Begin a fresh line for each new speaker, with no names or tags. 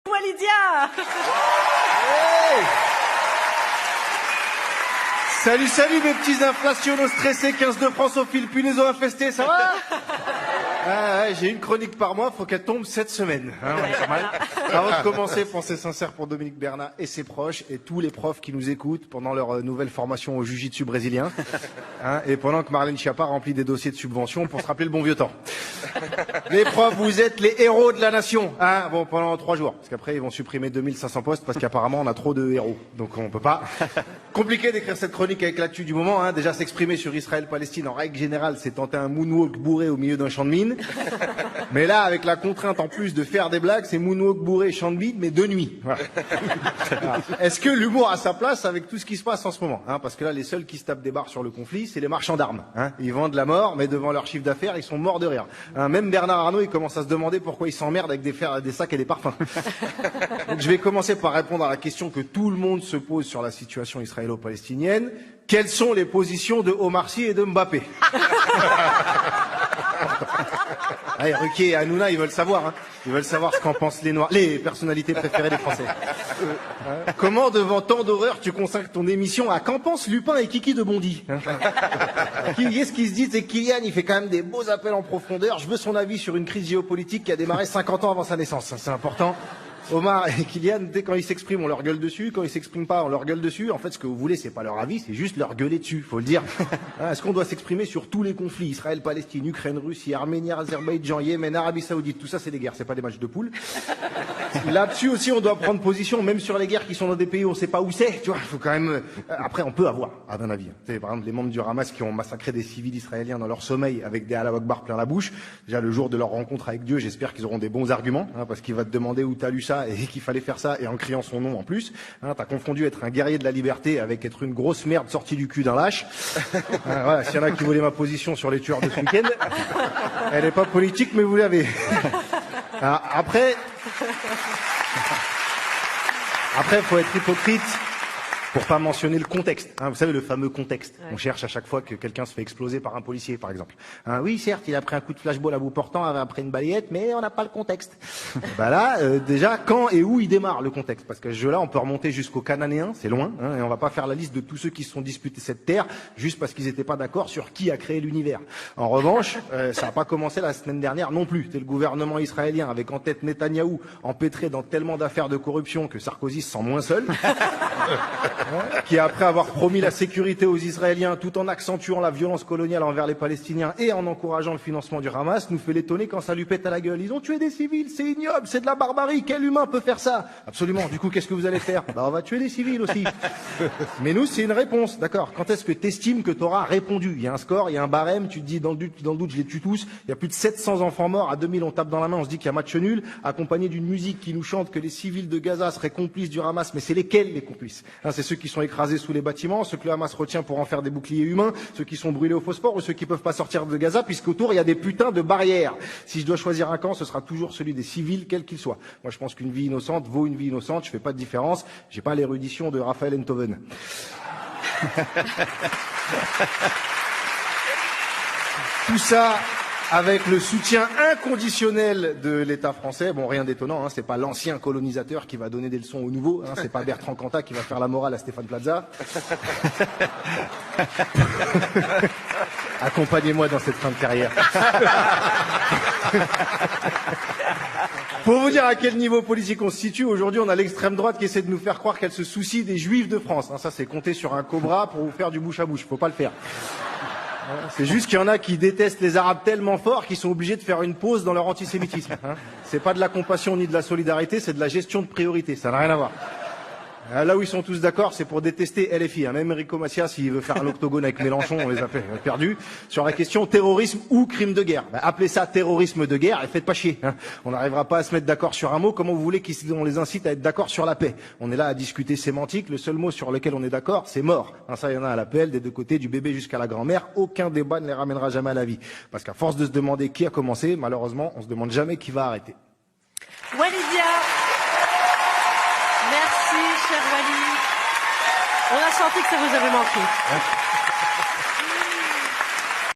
Walidia.
Hey, salut mes petits inflationaux stressés, 15 de France au fil, puis les ont infestés, ça va? Ouais, j'ai une chronique par mois, faut qu'elle tombe cette semaine. Hein, on est pas mal. Avant de commencer, pensée sincère pour Dominique Bernat et ses proches et tous les profs qui nous écoutent pendant leur nouvelle formation au jiu-jitsu brésilien. Hein, et pendant que Marlène Schiappa remplit des dossiers de subvention pour se rappeler le bon vieux temps. Les profs, vous êtes les héros de la nation. Hein, bon, pendant 3 jours. Parce qu'après, ils vont supprimer 2500 postes parce qu'apparemment, on a trop de héros. Donc, on peut pas. Compliqué d'écrire cette chronique avec l'actu du moment. Hein. Déjà, s'exprimer sur Israël-Palestine, en règle générale, c'est tenter un moonwalk bourré au milieu d'un champ de mine. Mais là, avec la contrainte en plus de faire des blagues, c'est moonwalk bourré, champ de mine, mais de nuit. Voilà. Est-ce que l'humour a sa place avec tout ce qui se passe en ce moment, hein? Parce que là, les seuls qui se tapent des barres sur le conflit, c'est les marchands d'armes. Hein? Ils vendent la mort, mais devant leur chiffre d'affaires, ils sont morts de rire. Hein? Même Bernard Arnault, il commence à se demander pourquoi il s'emmerde avec des sacs et des parfums. Donc, je vais commencer par répondre à la question que tout le monde se pose sur la situation israélo-palestinienne. Quelles sont les positions de Omar Sy et de Mbappé? Allez, Ruquier et Hanouna, ils veulent savoir. Hein. Ils veulent savoir ce qu'en pensent les Noirs, les personnalités préférées des Français. Comment, devant tant d'horreur, tu consacres ton émission à qu'en pensent Lupin et Kiki de Bondy, hein? Qui est-ce qui se dit, c'est Kylian, il fait quand même des beaux appels en profondeur. Je veux son avis sur une crise géopolitique qui a démarré 50 ans avant sa naissance. C'est important. Omar et Kylian, dès quand ils s'expriment, on leur gueule dessus. Quand ils s'expriment pas, on leur gueule dessus. En fait, ce que vous voulez, c'est pas leur avis, c'est juste leur gueuler dessus, faut le dire. Est-ce qu'on doit s'exprimer sur tous les conflits? Israël, Palestine, Ukraine, Russie, Arménie, Azerbaïdjan, Yémen, Arabie Saoudite. Tout ça, c'est des guerres, c'est pas des matchs de poule. Là-dessus aussi, on doit prendre position, même sur les guerres qui sont dans des pays où on sait pas où c'est. Tu vois, faut quand même. Après, on peut avoir, à mon avis. Tu sais, par exemple, les membres du Hamas qui ont massacré des civils israéliens dans leur sommeil avec des Allahu Akbar plein la bouche. Déjà, le jour de leur rencontre avec Dieu, j'espère qu'ils auront des bons arguments, hein, parce qu'il va te demander où t'as lu ça et qu'il fallait faire ça et en criant son nom en plus. Hein, t'as confondu être un guerrier de la liberté avec être une grosse merde sortie du cul d'un lâche. Voilà, s'il y en a qui voulaient ma position sur les tueurs de ce week-end, elle est pas politique, mais vous l'avez. Après, faut être hypocrite pour pas mentionner le contexte. Hein, vous savez, le fameux contexte. Ouais. On cherche à chaque fois que quelqu'un se fait exploser par un policier, par exemple. Hein, oui, certes, il a pris un coup de flashball à bout portant après une balayette, mais on n'a pas le contexte. Bah là, déjà, quand et où il démarre le contexte? Parce que ce jeu-là, on peut remonter jusqu'aux Cananéens, c'est loin, hein, et on va pas faire la liste de tous ceux qui se sont disputés cette terre juste parce qu'ils n'étaient pas d'accord sur qui a créé l'univers. En revanche, ça n'a pas commencé la semaine dernière non plus. C'est le gouvernement israélien avec en tête Netanyahou, empêtré dans tellement d'affaires de corruption que Sarkozy se sent moins seul. Qui, après avoir promis la sécurité aux Israéliens tout en accentuant la violence coloniale envers les Palestiniens et en encourageant le financement du Hamas, nous fait l'étonner quand ça lui pète à la gueule. Ils ont tué des civils, c'est ignoble, c'est de la barbarie, quel humain peut faire ça? Absolument, du coup, qu'est-ce que vous allez faire? Bah, on va tuer des civils aussi. Mais nous, c'est une réponse, d'accord? Quand est-ce que t'estimes que t'auras répondu? Il y a un score, il y a un barème, tu te dis, dans le doute, je les tue tous. Il y a plus de 700 enfants morts, à 2000, on tape dans la main, on se dit qu'il y a match nul, accompagné d'une musique qui nous chante que les civils de Gaza seraient complices du Hamas, mais c'est lesquels les complices? Hein, c'est ceux qui sont écrasés sous les bâtiments, ceux que le Hamas retient pour en faire des boucliers humains, ceux qui sont brûlés au phosphore ou ceux qui peuvent pas sortir de Gaza puisqu'autour il y a des putains de barrières. Si je dois choisir un camp, ce sera toujours celui des civils, quel qu'il soit. Moi je pense qu'une vie innocente vaut une vie innocente, je fais pas de différence, j'ai pas l'érudition de Raphaël Enthoven. Tout ça avec le soutien inconditionnel de l'État français. Bon, rien d'étonnant, hein, c'est pas l'ancien colonisateur qui va donner des leçons aux nouveaux, hein, c'est pas Bertrand Cantat qui va faire la morale à Stéphane Plaza. Accompagnez-moi dans cette fin de carrière. Pour vous dire à quel niveau politique on se situe, aujourd'hui on a l'extrême droite qui essaie de nous faire croire qu'elle se soucie des juifs de France. Hein, ça c'est compter sur un cobra pour vous faire du bouche à bouche, faut pas le faire. C'est juste qu'il y en a qui détestent les Arabes tellement fort qu'ils sont obligés de faire une pause dans leur antisémitisme. Hein. C'est pas de la compassion ni de la solidarité, c'est de la gestion de priorité, ça n'a rien à voir. Là où ils sont tous d'accord, c'est pour détester LFI. Hein. Même Enrico Macias, s'il veut faire un octogone avec Mélenchon, on les a perdus. Sur la question terrorisme ou crime de guerre. Bah, appelez ça terrorisme de guerre et faites pas chier. Hein. On n'arrivera pas à se mettre d'accord sur un mot. Comment vous voulez qu'on les incite à être d'accord sur la paix? On est là à discuter sémantique. Le seul mot sur lequel on est d'accord, c'est mort. Hein, ça, il y en a à l'appel, des deux côtés, du bébé jusqu'à la grand-mère. Aucun débat ne les ramènera jamais à la vie. Parce qu'à force de se demander qui a commencé, malheureusement, on se demande jamais qui va arrêter.
Walidia. Merci, cher Wali. On a senti que ça vous avait manqué.